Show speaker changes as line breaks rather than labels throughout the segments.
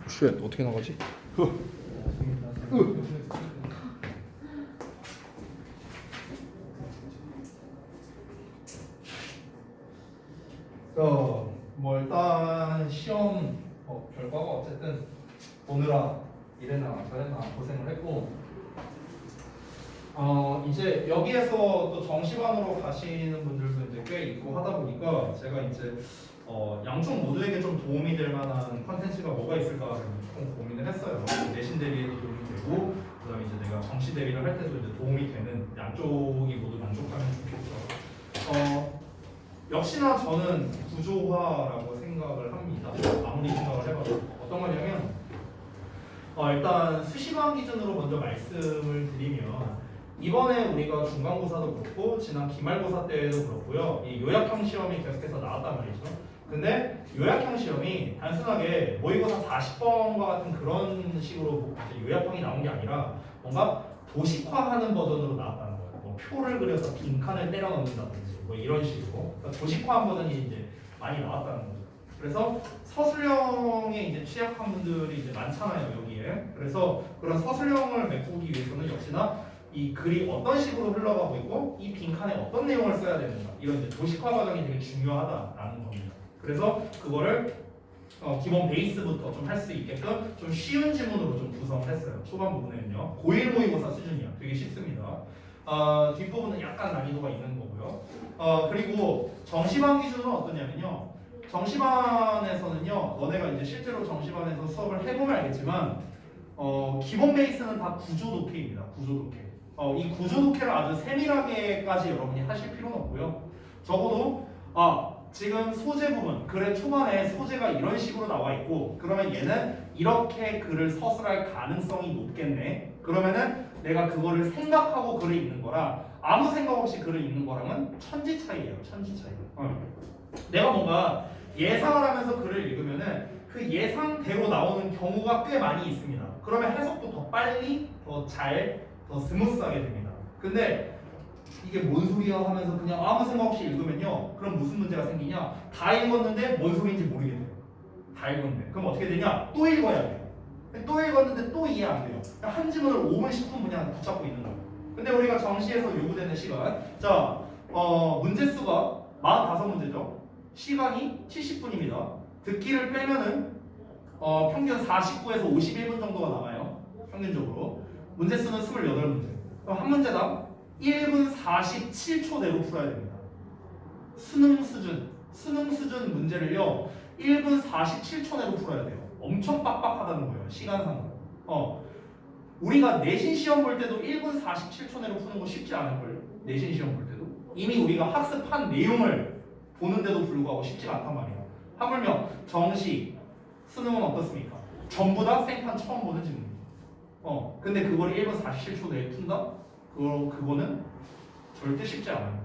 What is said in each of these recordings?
쉣 어떻게 나가지?
뭐 일단 시험 결과가 어쨌든 오늘아 이랬나 저랬나 고생을 했고 이제 여기에서 또 정시반으로 가시는 분들도 이제 꽤 있고 하다 보니까 제가 이제 양쪽 모두에게 좀 도움이 될 만한 컨텐츠가 뭐가 있을까 조금 고민을 했어요. 내신 대비에도 도움이 되고 그다음에 이제 내가 정시 대비를 할 때도 이제 도움이 되는 양쪽이 모두 만족하면 좋겠죠. 역시나 저는 구조화라고 생각을 합니다. 아무리 생각을 해봐도 어떤 거냐면 일단 수시반 기준으로 먼저 말씀을 드리면 이번에 우리가 중간고사도 그렇고 지난 기말고사 때도 그렇고요. 이 요약형 시험이 계속해서 나왔단 말이죠. 근데 요약형 시험이 단순하게 모의고사 40번과 같은 그런 식으로 요약형이 나온 게 아니라 뭔가 도식화하는 버전으로 나왔다는 거예요. 뭐 표를 그려서 빈칸을 때려 넣는다든지 뭐 이런 식으로 그러니까 도식화한 버전이 이제 많이 나왔다는 거죠. 그래서 서술형에 이제 취약한 분들이 이제 많잖아요 여기에. 그래서 그런 서술형을 메꾸기 위해서는 역시나 이 글이 어떤 식으로 흘러가고 있고 이 빈칸에 어떤 내용을 써야 되는가 이런 이제 도식화 과정이 되게 중요하다라는 겁니다. 그래서 그거를 기본 베이스부터 좀 할 수 있게끔 좀 쉬운 지문으로 좀 구성을 했어요. 초반 부분에는요. 고1 모의고사 수준이야. 되게 쉽습니다. 뒷부분은 약간 난이도가 있는 거고요. 그리고 정시반 기준은 어떠냐면요. 정시반에서는요. 너네가 이제 실제로 정시반에서 수업을 해보면 알겠지만 기본 베이스는 다 구조 독해입니다. 구조 독해. 이 구조 독해를 아주 세밀하게까지 여러분이 하실 필요는 없고요. 적어도 지금 소재 부분, 글의 초반에 소재가 이런 식으로 나와 있고 그러면 얘는 이렇게 글을 서술할 가능성이 높겠네. 그러면은 내가 그거를 생각하고 글을 읽는 거라 아무 생각 없이 글을 읽는 거랑은 천지 차이예요. 천지 차이. 내가 뭔가 예상을 하면서 글을 읽으면은 그 예상대로 나오는 경우가 꽤 많이 있습니다. 그러면 해석도 더 빨리, 더 잘, 더 스무스하게 됩니다. 근데 이게 뭔 소리야 하면서 그냥 아무 생각 없이 읽으면요. 그럼 무슨 문제가 생기냐? 다 읽었는데 뭔 소리인지 모르게 돼요. 다 읽었는데. 그럼 어떻게 되냐? 또 읽어야 돼요. 또 읽었는데 또 이해 안 돼요. 한 지문을 5분, 10분 그냥 붙잡고 있는 거예요. 근데 우리가 정시에서 요구되는 시간. 자, 문제수가 45문제죠. 시간이 70분입니다. 듣기를 빼면은 평균 49에서 51분 정도가 남아요. 평균적으로. 문제수는 28문제. 그럼 한 문제당 1분 47초 내로 풀어야 됩니다. 수능 수준 문제를요 1분 47초 내로 풀어야 돼요. 엄청 빡빡하다는 거예요. 시간상으로. 우리가 내신 시험 볼 때도 1분 47초 내로 푸는 거 쉽지 않을걸요. 내신 시험 볼 때도 이미 우리가 학습한 내용을 보는데도 불구하고 쉽지가 않단 말이에요. 하물며 정시 수능은 어떻습니까? 전부 다 생판 처음 보는 질문입니다. 근데 그걸 1분 47초 내에 푼다? 그거는 절대 쉽지 않아요.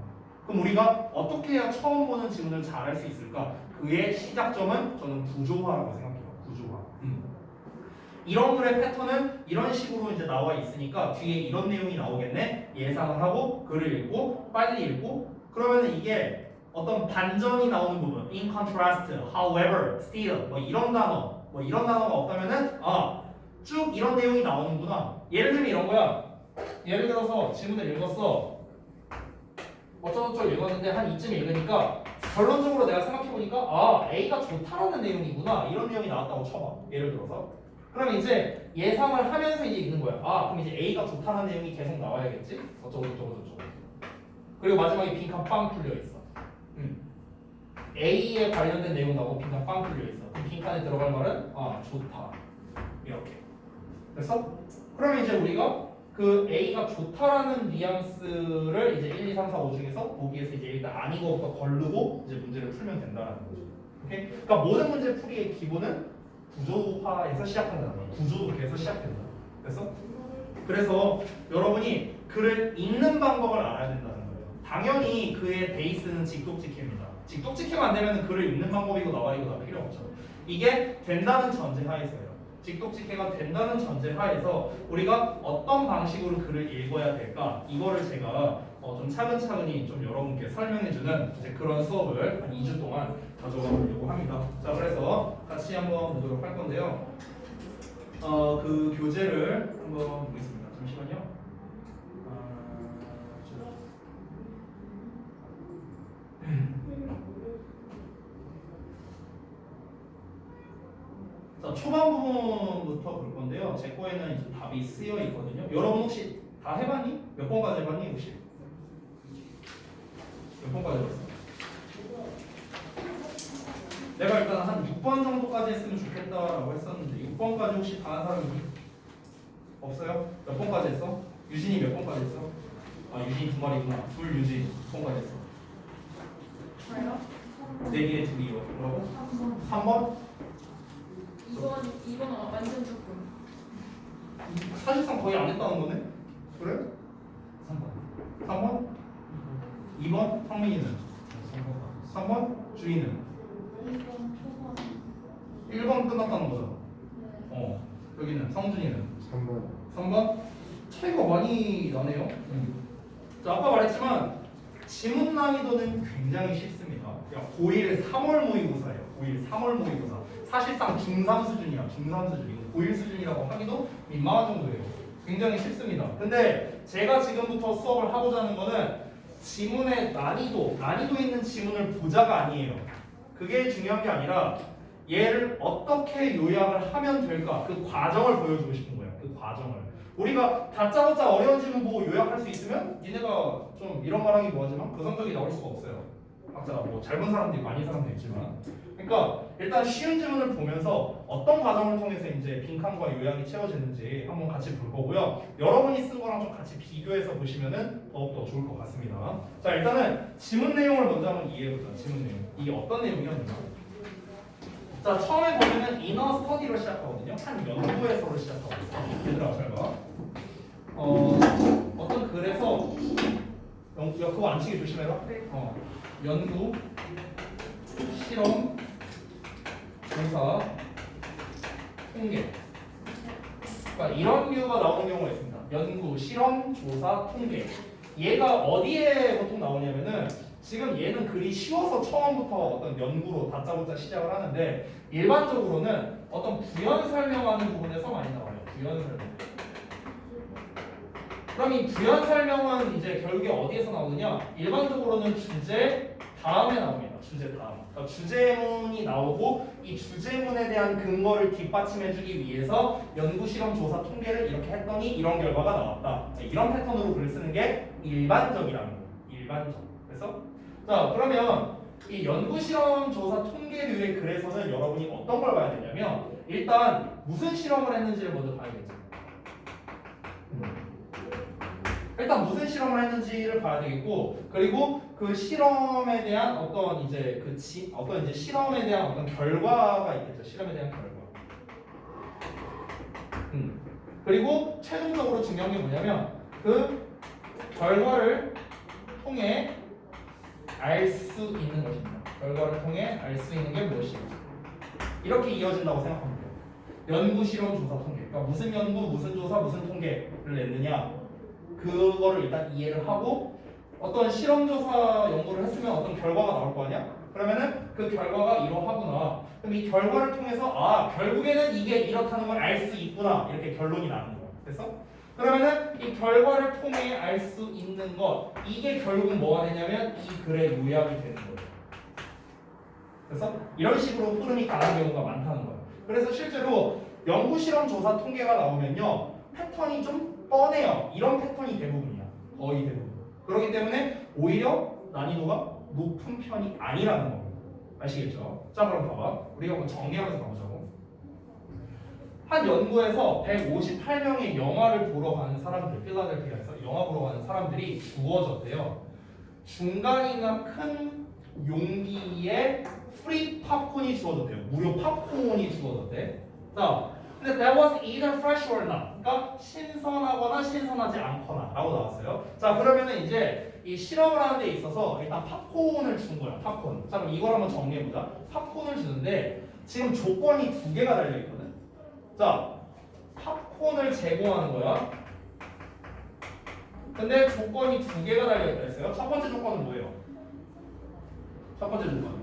그럼 우리가 어떻게 해야 처음 보는 지문을 잘 할 수 있을까? 그의 시작점은 저는 구조화라고 생각해요. 구조화. 이런 글의 패턴은 이런 식으로 이제 나와 있으니까 뒤에 이런 내용이 나오겠네. 예상을 하고 글을 읽고 빨리 읽고 그러면 이게 어떤 반전이 나오는 부분, in contrast, however, still 뭐 이런 단어가 없다면은 쭉 이런 내용이 나오는구나. 예를 들면 이런 거야. 예를 들어서 지문을 읽었어. 어쩌고저쩌고 읽었는데 한 이쯤 읽으니까 결론적으로 내가 생각해보니까 A가 좋다라는 내용이구나. 이런 내용이 나왔다고 쳐봐. 예를 들어서. 그럼 이제 예상을 하면서 이제 읽는 거야. 그럼 이제 A가 좋다는 내용이 계속 나와야겠지? 어쩌고저쩌고. 그리고 마지막에 빈칸 빵 뚫려 있어. A에 관련된 내용 나오고 빈칸 빵 뚫려 있어. 그럼 빈칸에 들어갈 말은 좋다. 이렇게. 그래서 그러면 이제 우리가 그 A가 좋다라는 뉘앙스를 이제 1, 2, 3, 4, 5 중에서 보기에서 이제 일단 아닌 것부터 걸르고 이제 문제를 풀면 된다는 거죠. 오케이? 그러니까 모든 문제 풀이의 기본은 구조화에서 시작한다는 거예요. 구조에서 시작된다. 그래서 여러분이 글을 읽는 방법을 알아야 된다는 거예요. 당연히 그의 베이스는 직독직해입니다. 직독직해가 안 되면 글을 읽는 방법이고 나발이고 다 필요 없죠. 이게 된다는 전제 하에서요. 직독직해가 된다는 전제 하에서 우리가 어떤 방식으로 글을 읽어야 될까 이거를 제가 좀 차근차근히 좀 여러분께 설명해주는 이제 그런 수업을 한 2주 동안 가져가 보려고 합니다. 자, 그래서 같이 한번 보도록 할 건데요. 그 교재를 한번 보겠습니다. 잠시만요. 자, 초반 부분부터 볼 건데요. 제 거에는 이제 답이 쓰여 있거든요. 여러분 혹시 다 해봤니? 몇 번까지 해봤니 혹시? 몇 번까지 해봤어? 내가 일단 한 6번 정도까지 했으면 좋겠다라고 했었는데 6번까지 혹시 다 한 사람이 없어요? 몇 번까지 했어? 유진이 몇 번까지 했어? 아 유진이 두 마리구나. 둘 유진 몇 번까지 했어?
저요?
네 개의 둘이요. 뭐라고? 3번?
2번 완전 조금.
사실상 거의 안 했다는 거네? 그래? 3번 3번? 2번? 성민이는? 3번? 주희는?
2번 초반.
1번 끝났다는 거죠?
네.
여기는 성준이는?
3번
3번? 차이가 많이 나네요. 자, 아까 말했지만 지문 난이도는 굉장히 쉽습니다. 고1 3월 모의고사예요. 고1 3월 모의고사. 사실상 중3 수준이야. 중3 수준이고 고1 수준이라고 하기도 민망한 정도예요. 굉장히 쉽습니다. 근데 제가 지금부터 수업을 하고자 하는 거는 지문의 난이도 있는 지문을 보자가 아니에요. 그게 중요한 게 아니라 얘를 어떻게 요약을 하면 될까? 그 과정을 보여주고 싶은 거예요. 그 과정을. 우리가 다짜고짜 어려운 지문 보고 요약할 수 있으면 니네가 좀 이런 말하기 뭐하지만 그 성적이 나올 수가 없어요. 각자 뭐 잘 본 사람도 많이 사람도 있지만. 그러니까 일단 쉬운 지문을 보면서 어떤 과정을 통해서 이제 빈칸과 요약이 채워지는지 한번 같이 볼 거고요. 여러분이 쓴 거랑 좀 같이 비교해서 보시면은 더욱더 좋을 것 같습니다. 자, 일단은 지문 내용을 먼저 한번 이해해보자. 지문 내용. 이게 어떤 내용이었는지. 자, 처음에 보면은 이너 스터디로 시작하거든요. 한 연구에서로 시작하거든요. 얘들아 잘 봐. 어떤 글에서 그거 안 치기 조심해라. 연구, 실험, 조사, 통계. 그러니까 이런 류가 나오는 경우가 있습니다. 연구, 실험, 조사, 통계. 얘가 어디에 보통 나오냐면은 지금 얘는 글이 쉬워서 처음부터 어떤 연구로 다짜고짜 시작을 하는데 일반적으로는 어떤 부연 설명하는 부분에서 많이 나와요. 부연 설명. 그럼 이 부연 설명은 이제 결국에 어디에서 나오느냐? 일반적으로는 주제 다음에 나옵니다. 주제 다음. 그러니까 주제문이 나오고 이 주제문에 대한 근거를 뒷받침해주기 위해서 연구, 실험, 조사, 통계를 이렇게 했더니 이런 결과가 나왔다. 이런 패턴으로 글을 쓰는 게 일반적이라는 거예요. 일반적. 그래서 자 그러면 이 연구, 실험, 조사, 통계류의 글에서는 여러분이 어떤 걸 봐야 되냐면 일단 무슨 실험을 했는지를 먼저 봐야겠죠. 일단 무슨 실험을 했는지를 봐야 되겠고 그리고 그 실험에 대한 어떤 이제 어떤 이제 실험에 대한 어떤 결과가 있겠죠. 실험에 대한 결과. 그리고 최종적으로 중요한 게 뭐냐면 그 결과를 통해 알 수 있는 것입니다. 결과를 통해 알 수 있는 게 무엇인지 이렇게 이어진다고 생각하면 돼요. 연구, 실험, 조사, 통계. 그러니까 무슨 연구, 무슨 조사, 무슨 통계를 냈느냐 그거를 일단 이해를 하고 어떤 실험조사 연구를 했으면 어떤 결과가 나올 거 아니야? 그러면은 그 결과가 이러하구나. 그럼 이 결과를 통해서 아 결국에는 이게 이렇다는 걸 알 수 있구나 이렇게 결론이 나는 거야. 됐어? 그러면은 이 결과를 통해 알 수 있는 것 이게 결국은 뭐가 되냐면 이 글의 요약이 되는 거예요. 그래서 이런 식으로 흐름이 가는 경우가 많다는 거예요. 그래서 실제로 연구, 실험, 조사, 통계가 나오면요 패턴이 좀 뻔해요. 이런 패턴이 대부분이야. 거의 대부분. 그렇기 때문에 오히려 난이도가 높은 편이 아니라는 겁니다. 아시겠죠? 자 그럼 봐봐. 우리가 한번 정리하면서 가보자고. 한 연구에서 158명의 영화를 보러 가는 사람들, 필라델피아에서 영화 보러 가는 사람들이 주어졌대요. 중간이나 큰 용기에 프리 팝콘이 주어졌대요. 무료 팝콘이 주어졌대. 자, 근데 that was either fresh or not. 그러니까 신선하거나 신선하지 않거나 라고 나왔어요. 자 그러면은 이제 이 실험을 하는 데 있어서 일단 팝콘을 준 거야. 팝콘. 자 그럼 이걸 한번 정리해보자. 팝콘을 주는데 지금 조건이 두 개가 달려있거든. 자 팝콘을 제공하는 거야. 근데 조건이 두 개가 달려있다 했어요. 첫 번째 조건은 뭐예요? 첫 번째 조건.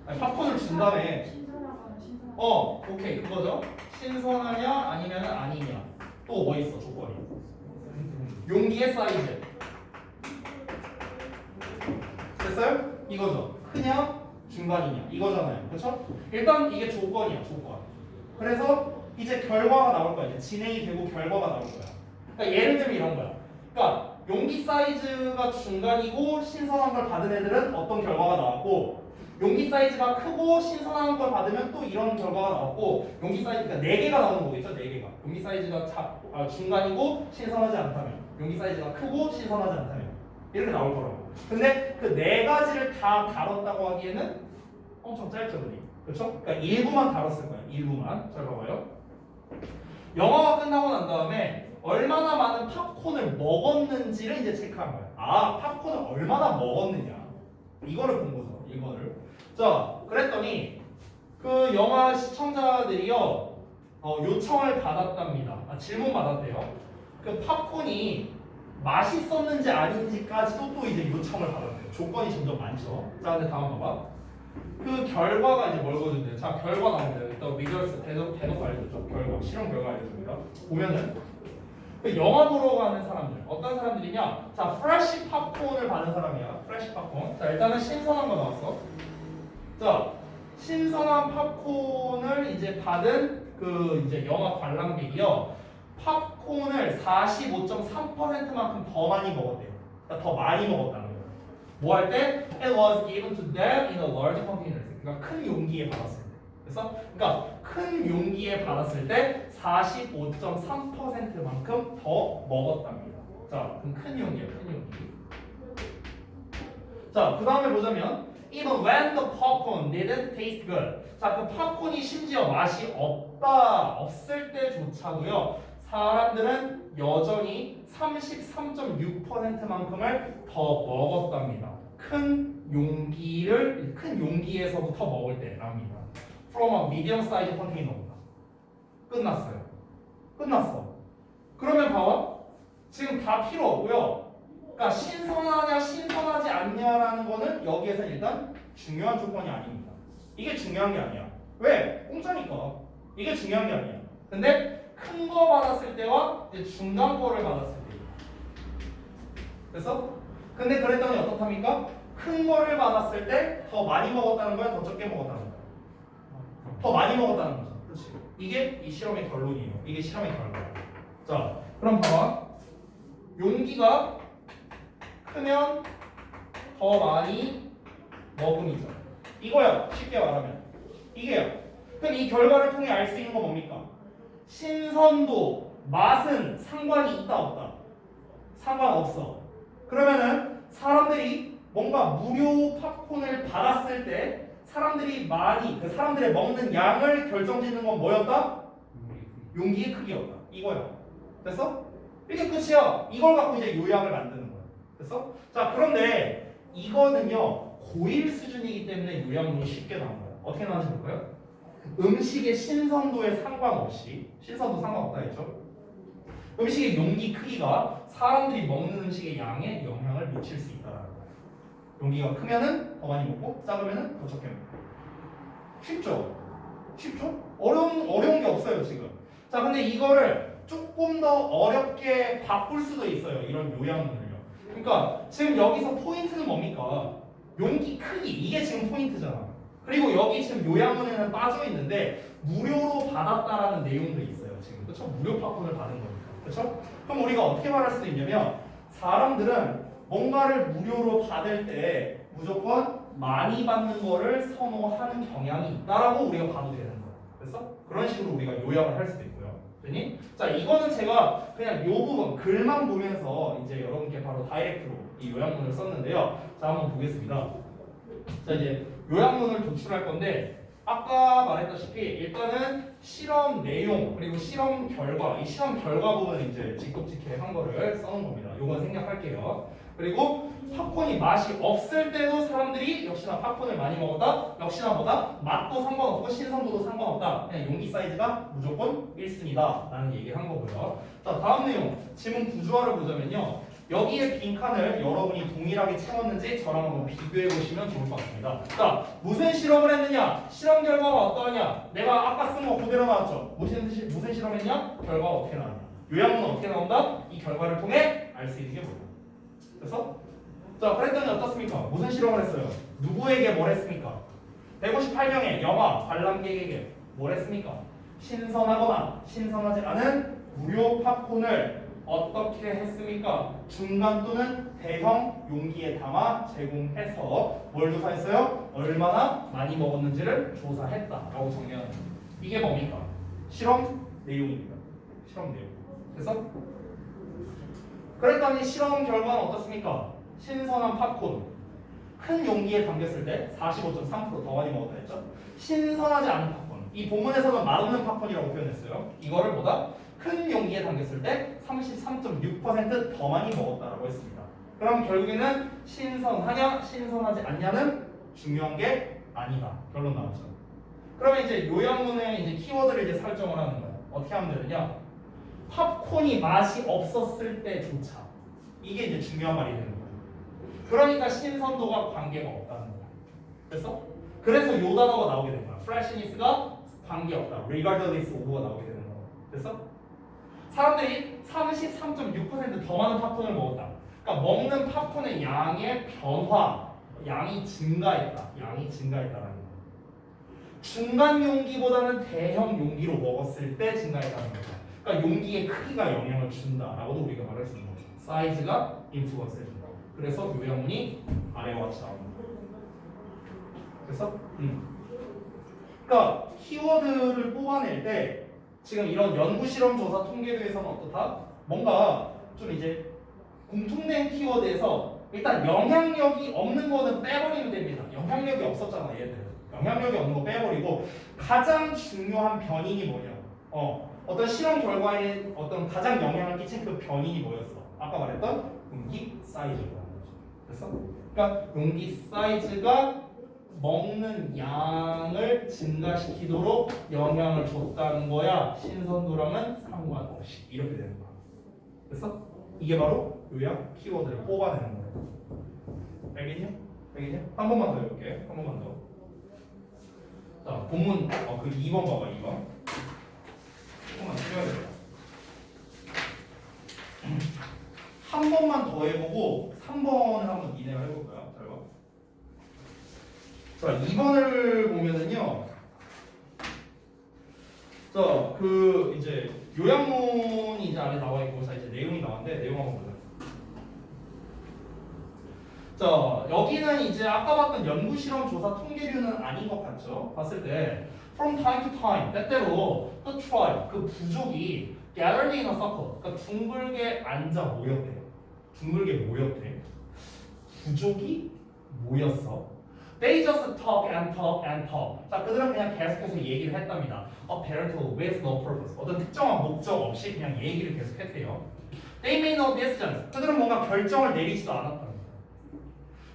아니, 팝콘을 준 다음에
신선하거나 신선하지
오케이 그거죠. 신선하냐 아니면 아니냐. 또 뭐 있어 조건이? 용기의 사이즈. 됐어요? 이거죠. 크냐 중간이냐 이거잖아요. 그렇죠? 일단 이게 조건이야 조건. 그래서 이제 결과가 나올 거야. 이제 진행이 되고 결과가 나올 거야. 그러니까 예를 들면 이런 거야. 그러니까 용기 사이즈가 중간이고 신선한 걸 받은 애들은 어떤 결과가 나왔고, 용기 사이즈가 크고 신선한 걸 받으면 또 이런 결과가 나왔고, 용기 사이즈가 4개가 나오는 거겠죠? 4개가. 용기 사이즈가 중간이고 신선하지 않다면, 용기 사이즈가 크고 신선하지 않다면 이렇게 나올 거라고. 근데 그 4가지를 다 다뤘다고 하기에는 엄청 짧죠, 그니? 그렇죠? 그러니까 일부만 다뤘을 거야. 일부만. 잘 봐봐요. 영화가 끝나고 난 다음에 얼마나 많은 팝콘을 먹었는지를 이제 체크한 거야. 아, 팝콘을 얼마나 먹었느냐. 이거를 본 거죠. 이거를. 자, 그랬더니 그 영화 시청자들이요 요청을 받았답니다. 질문 받았대요. 그 팝콘이 맛있었는지 아닌지까지도 또 이제 요청을 받았대요. 조건이 점점 많죠. 자, 근데 다음 봐봐. 그 결과가 이제 뭘 거둔대요. 자, 결과 나옵니다. 일단 리저스 대놓고 알려줬죠. 결과, 실험 결과 알려줍니다. 보면은 그 영화 보러 가는 사람들, 어떤 사람들이냐? 자, 프레시 팝콘을 받은 사람이야. 프레시 팝콘. 자, 일단은 신선한 거 나왔어. 자, 신선한 팝콘을 이제 받은 그 이제 영화 관람객이요. 팝콘을 45.3%만큼 더 많이 먹었대요. 그러니까 더 많이 먹었다는 거예요. 뭐 할 때? It was given to them in a large container. 그러니까 큰 용기에 받았을 때. 그래서 그러니까 큰 용기에 받았을 때 45.3%만큼 더 먹었답니다. 자, 그럼 큰 용기야, 큰 용기. 자, 그 다음에 보자면 Even when the popcorn didn't taste good. 자, 그 팝콘이 심지어 맛이 없을 때조차도요. 사람들은 여전히 33.6%만큼을 더 먹었답니다. 큰 용기에서부터 먹을 때랍니다. From a medium size container보다. 끝났어. 그러면 봐봐. 지금 다 필요 없고요. 그러니까 신선하냐 신선하지 않냐라는 거는 여기에서 일단 중요한 조건이 아닙니다. 이게 중요한 게 아니야. 왜? 공짜니까. 이게 중요한 게 아니야. 근데 큰 거 받았을 때와 이제 중간 거를 받았을 때. 그래서 근데 그랬더니 어떻답니까? 큰 거를 받았을 때 더 많이 먹었다는 거야, 더 적게 먹었다는 거야? 더 많이 먹었다는 거죠. 그렇지. 이게 이 실험의 결론이에요. 이게 실험의 결과야. 자, 그럼 봐봐. 용기가 크면 더 많이 먹음이죠. 이거야. 쉽게 말하면. 이게요. 그럼 이 결과를 통해 알 수 있는 건 뭡니까? 신선도, 맛은 상관이 있다 없다? 상관없어. 그러면은 사람들이 뭔가 무료 팝콘을 받았을 때 사람들이 많이 그 사람들의 먹는 양을 결정짓는 건 뭐였다? 용기의 크기였다. 이거야. 됐어? 이게 끝이야. 이걸 갖고 이제 요약을 만드는 거야. 됐어? 자, 그런데 이거는요 고일 수준이기 때문에 요약문이 쉽게 나온 거야. 어떻게 나오는지 볼까요? 음식의 신선도에 상관없이, 신선도 상관없다 했죠? 음식의 용기 크기가 사람들이 먹는 음식의 양에 영향을 미칠 수 있다는 거야. 용기가 크면은 더 많이 먹고 작으면은 더 적게 먹고. 쉽죠? 어려운 게 없어요 지금. 자, 근데 이거를 조금 더 어렵게 바꿀 수도 있어요. 이런 요약문을요. 그러니까 지금 여기서 포인트는 뭡니까? 용기 크기, 이게 지금 포인트잖아. 그리고 여기 지금 요약문에는 빠져 있는데 무료로 받았다라는 내용도 있어요. 지금 그렇죠? 무료 팝콘을 받은 거니까. 그렇죠? 그럼 우리가 어떻게 말할 수도 있냐면 사람들은 뭔가를 무료로 받을 때 무조건 많이 받는 거를 선호하는 경향이 있다라고 우리가 봐도 되는 거예요. 그래서 그런 식으로 우리가 요약을 할 수도 있고요. 됐니? 자, 이거는 제가 그냥 요 부분 글만 보면서 이제 여러분께 바로 다이렉트로 이 요약문을 썼는데요. 자, 한번 보겠습니다. 자, 이제 요약문을 도출할 건데 아까 말했다시피 일단은 실험 내용 그리고 실험 결과, 이 실험 결과 부분은 이제 직독직해 한 거를 써놓은 겁니다. 요건 생략할게요. 그리고 팝콘이 맛이 없을 때도 사람들이 역시나 팝콘을 많이 먹었다. 역시나 뭐다? 맛도 상관없고 신선도도 상관없다. 그냥 용기 사이즈가 무조건 1순위다 라는 얘기를 한 거고요. 자, 다음 내용 질문 구조화를 보자면요. 여기에 빈칸을 여러분이 동일하게 채웠는지 저랑 한번 비교해 보시면 좋을 것 같습니다. 자, 무슨 실험을 했느냐? 실험 결과가 어떠하냐? 내가 아까 쓴 거 그대로 나왔죠? 무슨 실험했냐? 결과가 어떻게 나왔냐? 요약은 어떻게 나온다? 이 결과를 통해 알 수 있는 게 뭐야? 그래서 자, 그랬더니 어떻습니까? 무슨 실험을 했어요? 누구에게 뭘 했습니까? 158명의 영화 관람객에게 뭘 했습니까? 신선하거나 신선하지 않은 무료 팝콘을 어떻게 했습니까? 중간 또는 대형 용기에 담아 제공해서 뭘 조사했어요? 얼마나 많이 먹었는지를 조사했다라고 정리하는 거예요. 이게 뭡니까? 실험 내용입니다. 실험 내용. 그래서 그랬더니 실험 결과는 어떻습니까? 신선한 팝콘 큰 용기에 담겼을 때 45.3% 더 많이 먹었다 했죠? 신선하지 않은 팝콘 이 본문에서는 맛없는 팝콘이라고 표현했어요. 이거를 보다 큰 용기에 담겼을 때 33.6% 더 많이 먹었다라고 했습니다. 그럼 결국에는 신선하냐 신선하지 않냐는 중요한 게 아니다. 결론 나왔죠. 그러면 이제 요약문에 이제 키워드를 이제 설정을 하는 거예요. 어떻게 하면 되느냐? 팝콘이 맛이 없었을 때조차 이게 이제 중요한 말이 되는 거예요. 그러니까 신선도가 관계가 없다는 거예요. 그래서 요 단어가 나오게 된 거야. freshness가 관계없다. regardless of가 나오게 되는 거예요. 그래서 사람들이 33.6% 더 많은 팝콘을 먹었다. 그러니까 먹는 팝콘의 양의 변화, 양이 증가했다. 양이 증가했다라는 거예요. 중간 용기보다는 대형 용기로 먹었을 때 증가했다는 거예요. 그러니까 용기의 크기가 영향을 준다라고도 우리가 말할 수 있는 거죠. 사이즈가 인플루언스 해준다. 그래서 요약문이 아래와 같이 나옵니다. 그래서 그러니까 키워드를 뽑아낼 때 지금 이런 연구 실험 조사 통계도에서는 어떻다? 뭔가 좀 이제 공통된 키워드에서 일단 영향력이 없는 거는 빼버리면 됩니다. 영향력이 없었잖아 얘들. 영향력이 없는 거 빼버리고 가장 중요한 변인이 뭐냐? 어떤 실험 결과에 어떤 가장 영향을 끼친 그 변인이 뭐였어? 아까 말했던 용기 사이즈라는 거죠. 그래서 그러니까 용기 사이즈가 먹는 양을 증가시키도록 영향을 줬다는 거야. 신선도랑은 상관없이 이렇게 되는 거야. 그래서 이게 바로 요약 키워드를 뽑아내는 거예요. 알겠냐? 알겠냐? 한 번만 더 해볼게. 한 번만 더. 자, 본문 그 2번 봐봐. 2번. 조금만 쉬어야 돼요. 한 번만 더 해보고 3번을 한번 이내가 해볼까요? 잘 봐. 자, 2번을 보면은요. 자, 그 이제 요약문이 이제 안에 나와 있고, 자 이제 내용이 나왔는데 내용 한번 보자. 자, 여기는 이제 아까 봤던 연구 실험 조사 통계류는 아닌 것 같죠? 봤을 때 from time to time 때때로 the tribe 그 부족이 gathered in a circle 그러니까 둥글게 앉아 모였대요. 둥글게 모였대. 부족이 모였어. They just talk and talk and talk. 자, 그들은 그냥 계속해서 얘기를 했답니다. Apparently with no purpose. 어떤 특정한 목적 없이 그냥 얘기를 계속했대요. They made no decisions. 그들은 뭔가 결정을 내리지도 않았답니다.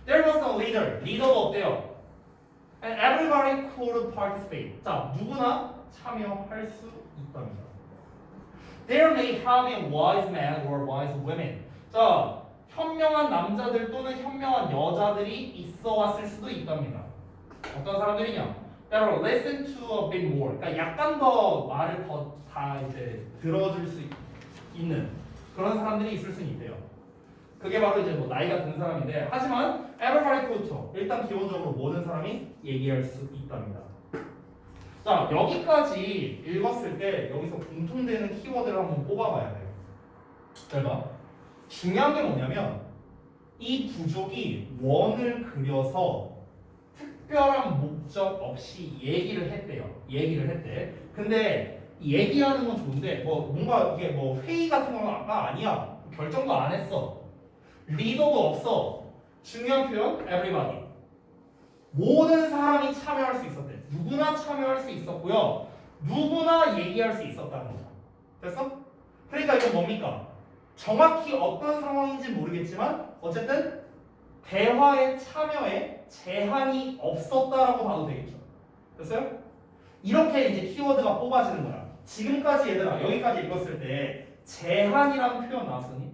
There was no leader. 리더가 없대요. And everybody could participate. 자, 누구나 참여할 수 있답니다. There may have been wise men or wise women. 자, 현명한 남자들 또는 현명한 여자들이 있어 왔을 수도 있답니다. 어떤 사람들이냐? That listen to a bit more. 그러니까 약간 더 말을 더 다 이제 들어줄 수 있는 그런 사람들이 있을 수 있대요. 그게 바로 이제 뭐 나이가 든 사람인데 하지만 everybody could talk. 일단 기본적으로 모든 사람이 얘기할 수 있답니다. 자, 여기까지 읽었을 때 여기서 공통되는 키워드를 한번 뽑아봐야 돼요. 잘 봐. 중요한 게 뭐냐면 이 부족이 원을 그려서 특별한 목적 없이 얘기를 했대요. 얘기를 했대. 근데 얘기하는 건 좋은데 뭐 뭔가 이게 뭐 회의 같은 건 아까 아니야. 결정도 안 했어. 리더도 없어. 중요한 표현 everybody. 모든 사람이 참여할 수 있었대. 누구나 참여할 수 있었고요. 누구나 얘기할 수 있었다는 거야. 됐어? 그러니까 이건 뭡니까? 정확히 어떤 상황인지 모르겠지만 어쨌든 대화의 참여에 제한이 없었다라고 봐도 되겠죠. 됐어요? 이렇게 이제 키워드가 뽑아지는 거야. 지금까지 얘들아 여기까지 읽었을 때 제한이라는 표현 나왔으니?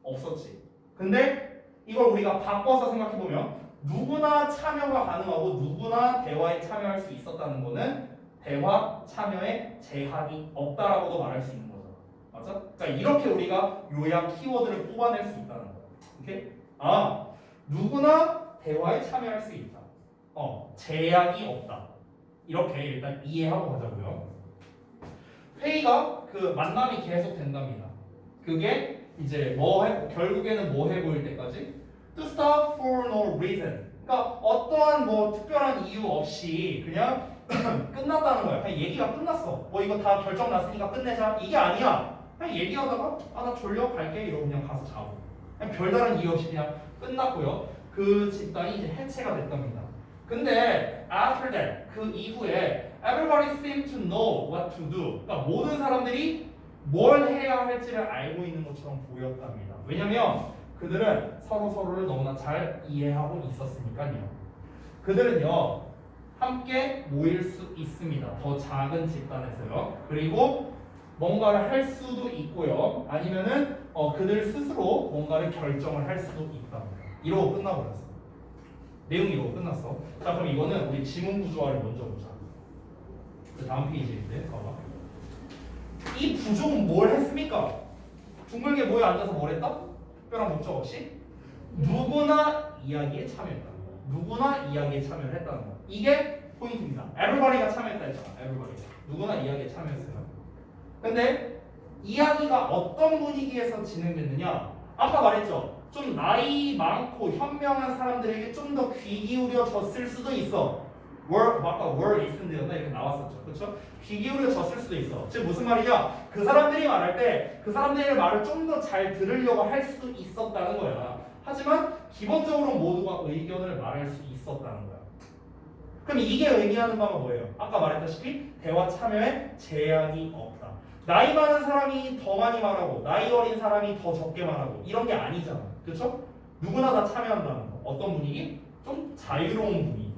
없었지. 근데 이걸 우리가 바꿔서 생각해 보면 누구나 참여가 가능하고 누구나 대화에 참여할 수 있었다는 거는 대화 참여에 제한이 없다라고도 말할 수 있는 거죠. 맞아? 그러니까 이렇게 우리가 요약 키워드를 뽑아낼 수 있다는 거야. 오케이? 아, 누구나 대화에 참여할 수 있다. 제약이 없다. 이렇게 일단 이해하고 가자고요. 회의가 그 만남이 계속 된답니다. 그게 이제 결국에는 뭐 해 보일 때까지 to stop for no reason. 그러니까 어떠한 뭐 특별한 이유 없이 그냥 끝났다는 거야. 그냥 얘기가 끝났어. 뭐 이거 다 결정 났으니까 끝내자. 이게 아니야. 그냥 얘기하다가 나 졸려 갈게 이러고 그냥 가서 자고. 그냥 별다른 이유 없이 그냥 끝났고요. 그 집단이 이제 해체가 됐답니다. 근데 after that 그 이후에 everybody seemed to know what to do. 그러니까 모든 사람들이 뭘 해야 할지를 알고 있는 것처럼 보였답니다. 왜냐면 그들은 서로를 너무나 잘 이해하고 있었으니까요. 그들은요 함께 모일 수 있습니다. 더 작은 집단에서요. 그리고 뭔가를 할 수도 있고요. 아니면은 그들 스스로 뭔가를 결정을 할 수도 있답니다. 이러고 끝나버렸어. 내용이 이러고 끝났어. 자, 그럼 이거는 우리 지문 구조화를 먼저 보자. 그 다음 페이지인데 봐봐. 이 부족은 뭘 했습니까? 둥글게 모여 앉아서 뭘 했다? 특별한 목적 없이 누구나 이야기에 참여했다. 누구나 이야기에 참여를 했다는 거. 이게 포인트입니다. everybody가 참여했다 했잖아. everybody. 누구나 이야기에 참여했어요. 근데 이야기가 어떤 분위기에서 진행됐느냐? 아까 말했죠. 좀 나이 많고 현명한 사람들에게 좀 더 귀 기울여졌을 수도 있어. 아까 were isn't였나 이렇게 나왔었죠. 그렇죠? 귀 기울여졌을 수도 있어. 즉 무슨 말이냐? 그 사람들이 말할 때 그 사람들의 말을 좀 더 잘 들으려고 할 수도 있었다는 거야. 하지만 기본적으로 모두가 의견을 말할 수 있었다는 거야. 그럼 이게 의미하는 바가 뭐예요? 아까 말했다시피 대화 참여에 제약이 없다. 나이 많은 사람이 더 많이 말하고 나이 어린 사람이 더 적게 말하고 이런 게 아니잖아. 그렇죠? 누구나 다 참여한다는 거. 어떤 분위기? 좀 자유로운 분위기.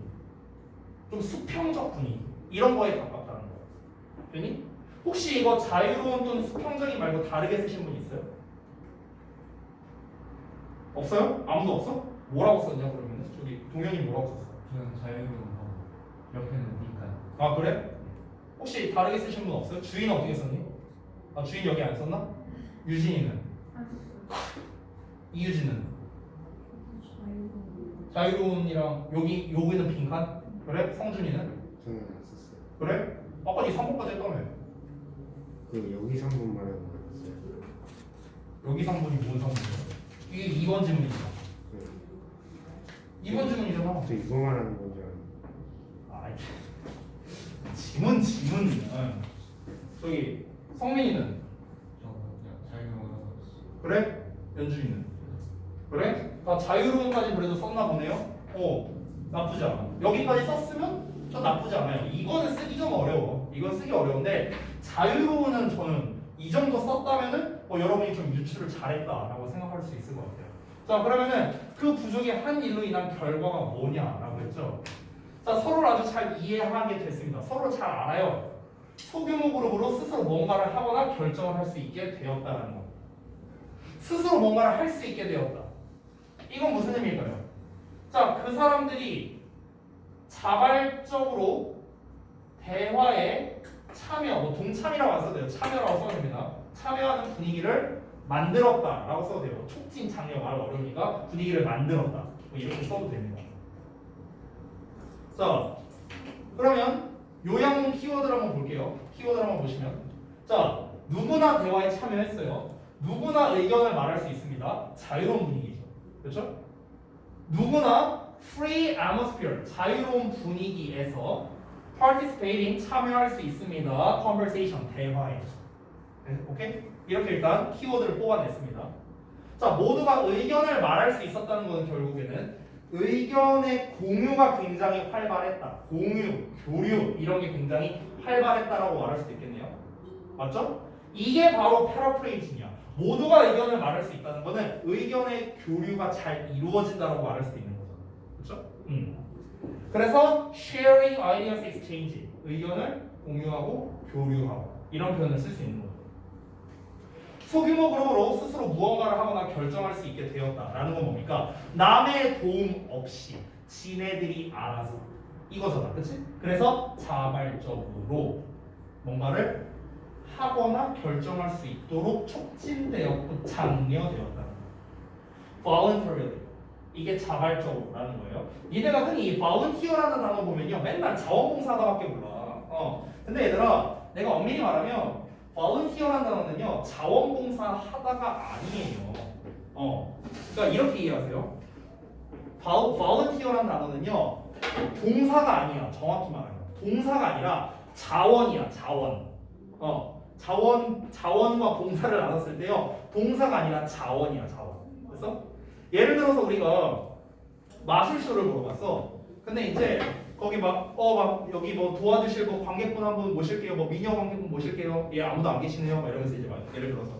좀 수평적 분위기. 이런 거에 가깝다는 거예요. 괜히? 혹시 이거 자유로운 또는 수평적인 말고 다르게 쓰신 분 있어요? 없어요? 아무도 없어? 뭐라고 썼냐 그러면? 저기 동현이 뭐라고 썼어?
저는 자유로운 거 옆에는 니까.
아 그래? 혹시 다르게 쓰신 분 없어요? 주인 어떻게 썼니? 아 주인 여기 안 썼나? 유진이는?
안 썼어요.
이유진은? 자유로운이랑 여기는 빈칸? 그래? 성준이는?
저는 안 썼어요.
그래? 아까 니 3번까지 했다며.
그 여기 3분 말하는 거였어요.
여기 3번이 뭔 3번이야? 이게 2번 지문이잖아. 2번 지문이잖아.
저 이거 말하는 건줄 알았는데.
아 지문. 응. 저기 성민이는?
저 그냥 자유로운 거 썼어요.
그래? 연준이는? 그래? 아 자유로운까지 그래도 썼나 보네요? 나쁘지 않아. 여기까지 썼으면 좀 나쁘지 않아요. 이거는 쓰기 좀 어려워. 이건 쓰기 어려운데 자유로운은 저는 이 정도 썼다면은 여러분이 좀 유추를 잘했다라고 생각할 수 있을 것 같아요. 자 그러면은 그 부족의 한 일로 인한 결과가 뭐냐라고 했죠. 자 서로를 아주 잘 이해하게 됐습니다. 서로 잘 알아요. 소규모 그룹으로 스스로 뭔가를 하거나 결정을 할 수 있게 되었다는 거. 스스로 뭔가를 할 수 있게 되었다. 이건 무슨 의미일까요? 자, 그 사람들이 자발적으로 대화에 참여, 동참이라고 안 써도 돼요. 참여라고 써도 됩니다. 참여하는 분위기를 만들었다라고 써도 돼요. 촉진, 장려 말 어려우니까 분위기를 만들었다. 뭐 이렇게 써도 됩니다. 자, 그러면 요양 키워드를 한번 볼게요. 키워드를 한번 보시면 자, 누구나 대화에 참여했어요. 누구나 의견을 말할 수 있습니다. 자유로운 분위기죠. 그렇죠? 누구나 free atmosphere, 자유로운 분위기에서 participating, 참여할 수 있습니다. conversation, 대화에. 네, 오케이? 이렇게 일단 키워드를 뽑아냈습니다. 자, 모두가 의견을 말할 수 있었다는 것은 결국에는 의견의 공유가 굉장히 활발했다. 공유, 교류 이런 게 굉장히 활발했다라고 말할 수도 있겠네요. 맞죠? 이게 바로 패러프레이징이야. 모두가 의견을 말할 수 있다는 것은 의견의 교류가 잘 이루어진다라고 말할 수도 있는 거죠. 그렇죠? 그래서 sharing ideas exchange, 의견을 공유하고 교류하고 이런 표현을 쓸 수 있는 거죠. 소규모 그룹으로 스스로 무언가를 하거나 결정할 수 있게 되었다라는 건 뭡니까? 남의 도움 없이 지네들이 알아서 이거잖아, 그치? 그래서 자발적으로 뭔가를 하거나 결정할 수 있도록 촉진되었고 장려되었다는 거예요. voluntarily. 이게 자발적으로라는 거예요. 니네가 흔히 이 volunteer라는 단어 보면요, 맨날 자원봉사자밖에 몰라. 근데 얘들아, 내가 엄밀히 말하면 volunteer라는 단어는요, 자원봉사 하다가 아니에요. 그러니까 이렇게 이해하세요. volunteer라는 단어는요, 동사가 아니야. 정확히 말하면 동사가 아니라 자원이야. 자원과 봉사를 나눴을 때요, 동사가 아니라 자원이야. 자원. 그래서 예를 들어서 우리가 마술쇼를 보러 갔어. 근데 이제 거기 막 여기 뭐 도와주실 뭐 관객분 한 분 모실게요. 뭐 미녀 관객분 모실게요. 예, 아무도 안 계시네요. 막 이러면서 이제 막 예를 들어서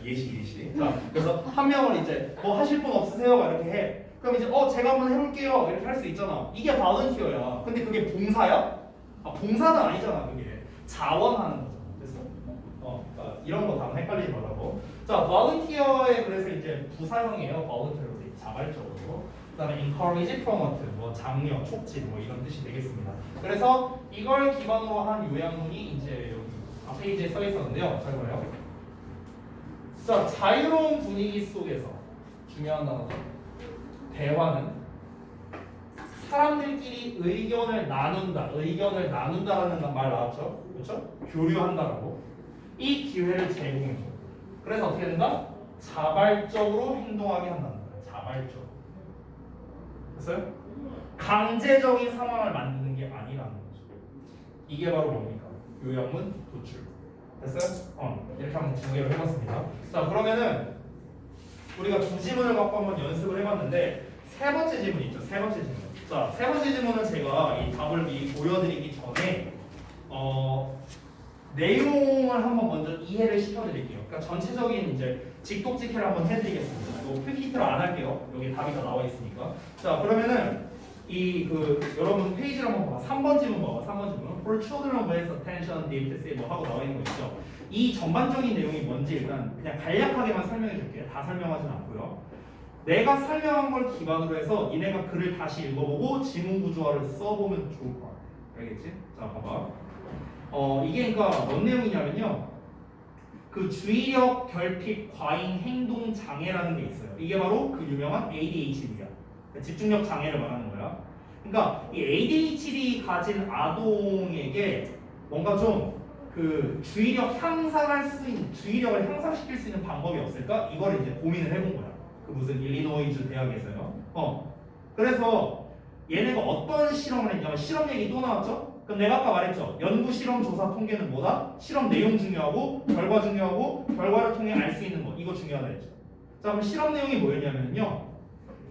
예시. 자, 그래서 한 명을 이제 뭐 하실 분 없으세요? 막 이렇게 해. 그럼 이제 제가 한번 해볼게요. 이렇게 할 수 있잖아. 이게 발런티어야. 근데 그게 봉사야? 봉사는 아니잖아. 그게 자원하는 거잖아. 됐어? 그러니까 이런 거 다음 헷갈리지 말라고. 자, volunteer의 그래서 이제 부사형이에요. voluntarily 자발적으로. 그다음에 encourage, promote 뭐 장려, 촉진 뭐 이런 뜻이 되겠습니다. 그래서 이걸 기반으로 한 요약문이 이제 여기 앞 페이지에 써 있었는데요. 잘 봐요. 자, 자유로운 분위기 속에서 중요한 단어죠. 대화는 사람들끼리 의견을 나눈다라는 말 나왔죠. 그렇죠? 교류한다라고. 이 기회를 제공해줘. 그래서 어떻게 된다? 자발적으로 행동하게 한다는 거예요. 자발적으로. 됐어요? 강제적인 상황을 만드는 게 아니라는 거죠. 이게 바로 뭡니까? 요약문 도출. 됐어요? 이렇게 한번 두 개로 해봤습니다. 자, 그러면은 우리가 두 지문을 갖고 한번 연습을 해봤는데 세 번째 지문 있죠? 세 번째 지문. 자, 세 번째 지문은 제가 이 답을 미리 보여드리기 전에 내용을 한번 먼저 이해를 시켜드릴게요. 그러니까 전체적인 이제 직독직해를 한번 해드리겠습니다. 이거 풀키트로 안 할게요. 여기 답이 다 나와 있으니까. 자, 그러면은 여러분 페이지를 한번 봐봐. 3번 지문 봐봐. 3번 지문. For children with attention deficit 뭐 하고 나와 있는 거 있죠. 이 전반적인 내용이 뭔지 일단 그냥 간략하게만 설명해 줄게요. 다 설명하진 않고요. 내가 설명한 걸 기반으로 해서 니네가 글을 다시 읽어보고 지문 구조화를 써보면 좋을 것 같아. 알겠지? 자, 봐봐. 이게 그러니까 뭔 내용이냐면요. 그 주의력 결핍 과잉 행동 장애라는 게 있어요. 이게 바로 그 유명한 ADHD야. 집중력 장애를 말하는 거야. 그러니까 이 ADHD 가진 아동에게 뭔가 좀 그 주의력을 향상시킬 수 있는 방법이 없을까? 이걸 이제 고민을 해본 거야. 그 무슨 일리노이주 대학에서요. 그래서 얘네가 어떤 실험을 했냐면 실험 얘기 또 나왔죠? 그럼 내가 아까 말했죠. 연구 실험 조사 통계는 뭐다? 실험 내용 중요하고 결과 중요하고 결과를 통해 알 수 있는 거 이거 중요하다 했죠. 자, 그럼 실험 내용이 뭐였냐면요.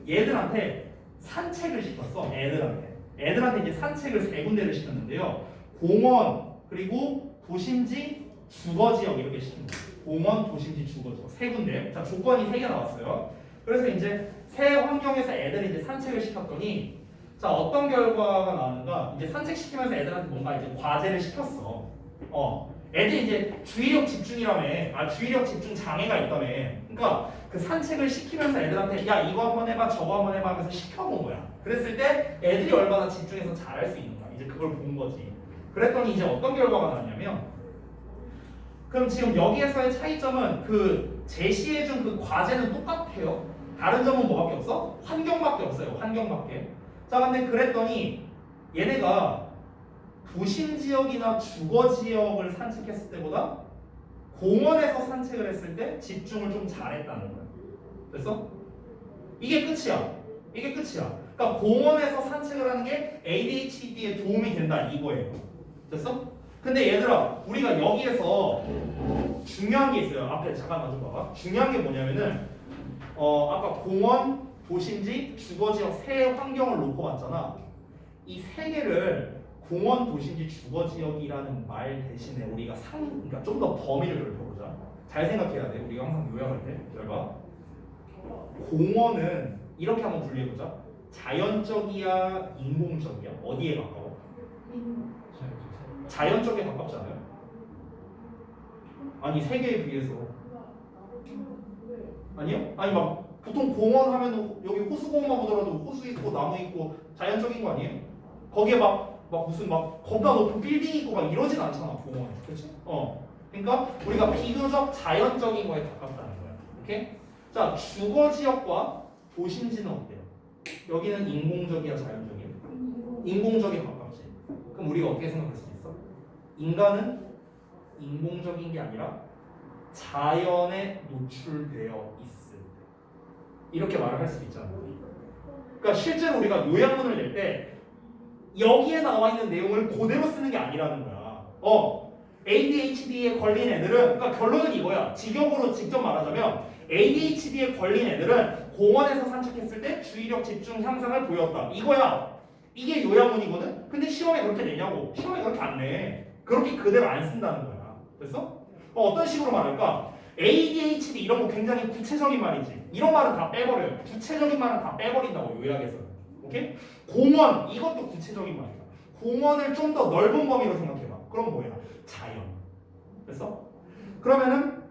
얘들한테 산책을 시켰어. 애들한테 이제 산책을 세 군데를 시켰는데요. 공원 그리고 도심지 주거지역 이렇게 시킨 거예요. 공원, 도심지, 주거지역 세 군데. 자, 조건이 세 개 나왔어요. 그래서 이제 새 환경에서 애들이 이제 산책을 시켰더니 자, 어떤 결과가 나왔는가? 이제 산책시키면서 애들한테 뭔가 이제 과제를 시켰어. 애들이 이제 주의력 집중이라며, 주의력 집중 장애가 있다며. 그러니까 그 산책을 시키면서 애들한테 야, 이거 한번 해봐, 저거 한번 해봐 하면서 시켜본 거야. 그랬을 때 애들이 얼마나 집중해서 잘할 수 있는가. 이제 그걸 본 거지. 그랬더니 이제 어떤 결과가 나왔냐면, 그럼 지금 여기에서의 차이점은 그 제시해준 그 과제는 똑같아요. 다른 점은 뭐밖에 없어? 환경밖에 없어요. 환경밖에. 자, 근데 그랬더니 얘네가 도심 지역이나 주거 지역을 산책했을 때보다 공원에서 산책을 했을 때 집중을 좀 잘했다는 거야. 됐어? 이게 끝이야. 그러니까 공원에서 산책을 하는 게 ADHD에 도움이 된다 이거예요. 됐어? 근데 얘들아, 우리가 여기에서 중요한 게 있어요. 앞에 잠깐만 좀 봐봐. 중요한 게 뭐냐면은 아까 공원, 도심지, 주거지역 세 환경을 놓고 봤잖아. 이 세 개를 공원, 도심지, 주거지역이라는 말 대신에 우리가 그러니까 좀 더 범위를 넓혀보자. 잘 생각해야 돼. 우리가 항상 요약할 때. 잘 봐. 공원은 이렇게 한번 분류해보자. 자연적이야, 인공적이야? 어디에 가까워? 자연 쪽에 가깝지 않아요? 아니 세 개에 비해서 아니요? 아니 막 보통 공원 하면 여기 호수공원만 보더라도 호수 있고 나무 있고 자연적인 거 아니에요? 거기에 막 무슨 막 겁나 높은 빌딩 있고 막 이러진 않잖아 공원에. 그렇지? 그러니까 우리가 비교적 자연적인 거에 가깝다는 거야. 오케이? 자, 주거 지역과 도심지는 어때요? 여기는 인공적이야, 자연적이야? 인공적에 가깝지. 그럼 우리가 어떻게 생각할 수 있어? 인간은 인공적인 게 아니라 자연에 노출되어 있을 때 이렇게 말을 할 수 있잖아. 그러니까 실제로 우리가 요약문을 낼 때 여기에 나와 있는 내용을 그대로 쓰는 게 아니라는 거야. ADHD에 걸린 애들은, 그러니까 결론은 이거야. 직역으로 직접 말하자면 ADHD에 걸린 애들은 공원에서 산책했을 때 주의력 집중 향상을 보였다. 이거야. 이게 요약문이거든. 근데 시험에 그렇게 내냐고? 시험에 그렇게 안 내. 그렇게 그대로 안 쓴다는 거야. 됐어? 어떤 식으로 말할까? ADHD 이런 거 굉장히 구체적인 말이지. 이런 말은 다 빼버려요. 구체적인 말은 다 빼버린다고 요약에서는. 오케이? 공원 이것도 구체적인 말이야. 공원을 좀 더 넓은 범위로 생각해봐. 그럼 뭐야? 자연. 됐어? 그러면은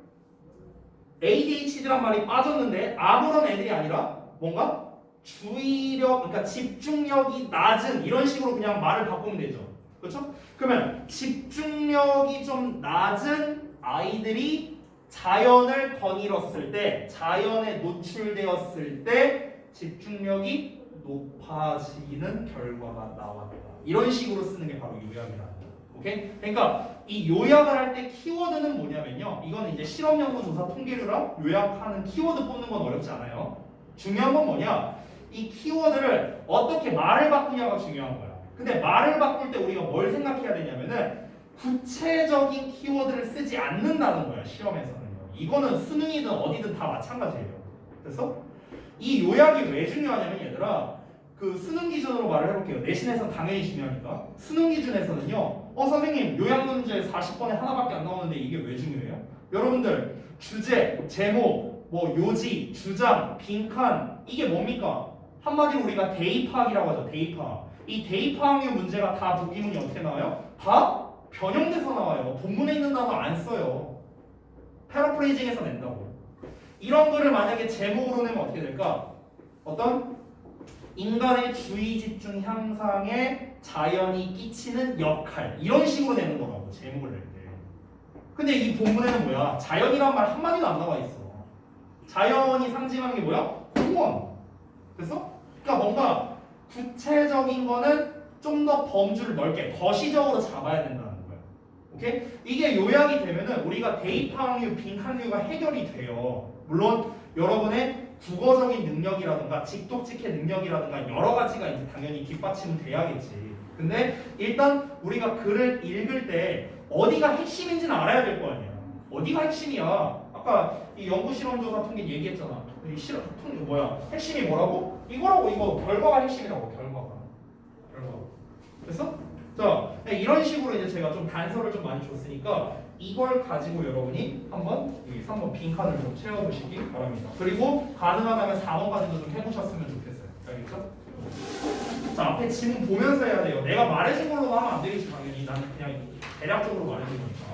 ADHD란 말이 빠졌는데 아무런 애들이 아니라 뭔가 주의력, 그러니까 집중력이 낮은 이런 식으로 그냥 말을 바꾸면 되죠. 그렇죠? 그러면 집중력이 좀 낮은 아이들이 자연을 거닐었을 때, 자연에 노출되었을 때 집중력이 높아지는 결과가 나왔다. 이런 식으로 쓰는 게 바로 요약이라는 거예요. 오케이? 그러니까 이 요약을 할 때 키워드는 뭐냐면요. 이거는 이제 실험 연구 조사 통계류랑 요약하는 키워드 뽑는 건 어렵지 않아요. 중요한 건 뭐냐? 이 키워드를 어떻게 말을 바꾸냐가 중요한 거야. 근데 말을 바꿀 때 우리가 뭘 생각해야 되냐면은 구체적인 키워드를 쓰지 않는다는 거야. 시험에서는요. 이거는 수능이든 어디든 다 마찬가지예요. 됐어? 이 요약이 왜 중요하냐면 얘들아, 그 수능 기준으로 말을 해볼게요. 내신에선 당연히 중요하니까. 수능 기준에서는요. 선생님 요약 문제 40번에 하나밖에 안 나오는데 이게 왜 중요해요? 여러분들 주제, 제목, 뭐 요지, 주장, 빈칸 이게 뭡니까? 한마디로 우리가 대입파악이라고 하죠. 대입파악. 이 대입파악류 문제가 다 보기문이 어떻게 나와요? 다 변형돼서 나와요. 본문에 있는 단어 안 써요. 패러프레이징해서 낸다고. 이런 거를 만약에 제목으로 내면 어떻게 될까? 어떤 인간의 주의 집중 향상에 자연이 끼치는 역할 이런 식으로 내는 거라고 제목을 낼 때. 근데 이 본문에는 뭐야? 자연이란 말 한마디도 안 나와 있어. 자연이 상징하는 게 뭐야? 공원. 됐어? 그러니까 뭔가 구체적인 거는 좀 더 범주를 넓게 거시적으로 잡아야 된다는 거야. 오케이? 이게 요약이 되면은 우리가 대입항류, 빈칸류가 해결이 돼요. 물론 여러분의 국어적인 능력이라든가 직독직해 능력이라든가 여러 가지가 이제 당연히 뒷받침은 돼야겠지. 근데 일단 우리가 글을 읽을 때 어디가 핵심인지는 알아야 될 거 아니야. 어디가 핵심이야? 아까 이 연구실험조사 통계 얘기했잖아. 이 실험 통계 뭐야? 핵심이 뭐라고? 이거라고. 이거 결과가 핵심이라고. 결과가. 됐어? 자, 이런 식으로 이제 제가 좀 단서를 좀 많이 줬으니까 이걸 가지고 여러분이 한번 이 3번 빈칸을 좀 채워보시기 바랍니다. 그리고 가능하다면 4번까지도 좀 해보셨으면 좋겠어요. 알겠죠? 자, 앞에 지문 보면서 해야 돼요. 내가 말해준 걸로 하면 안 되겠지 당연히. 나는 그냥 대략적으로 말해준 거니까.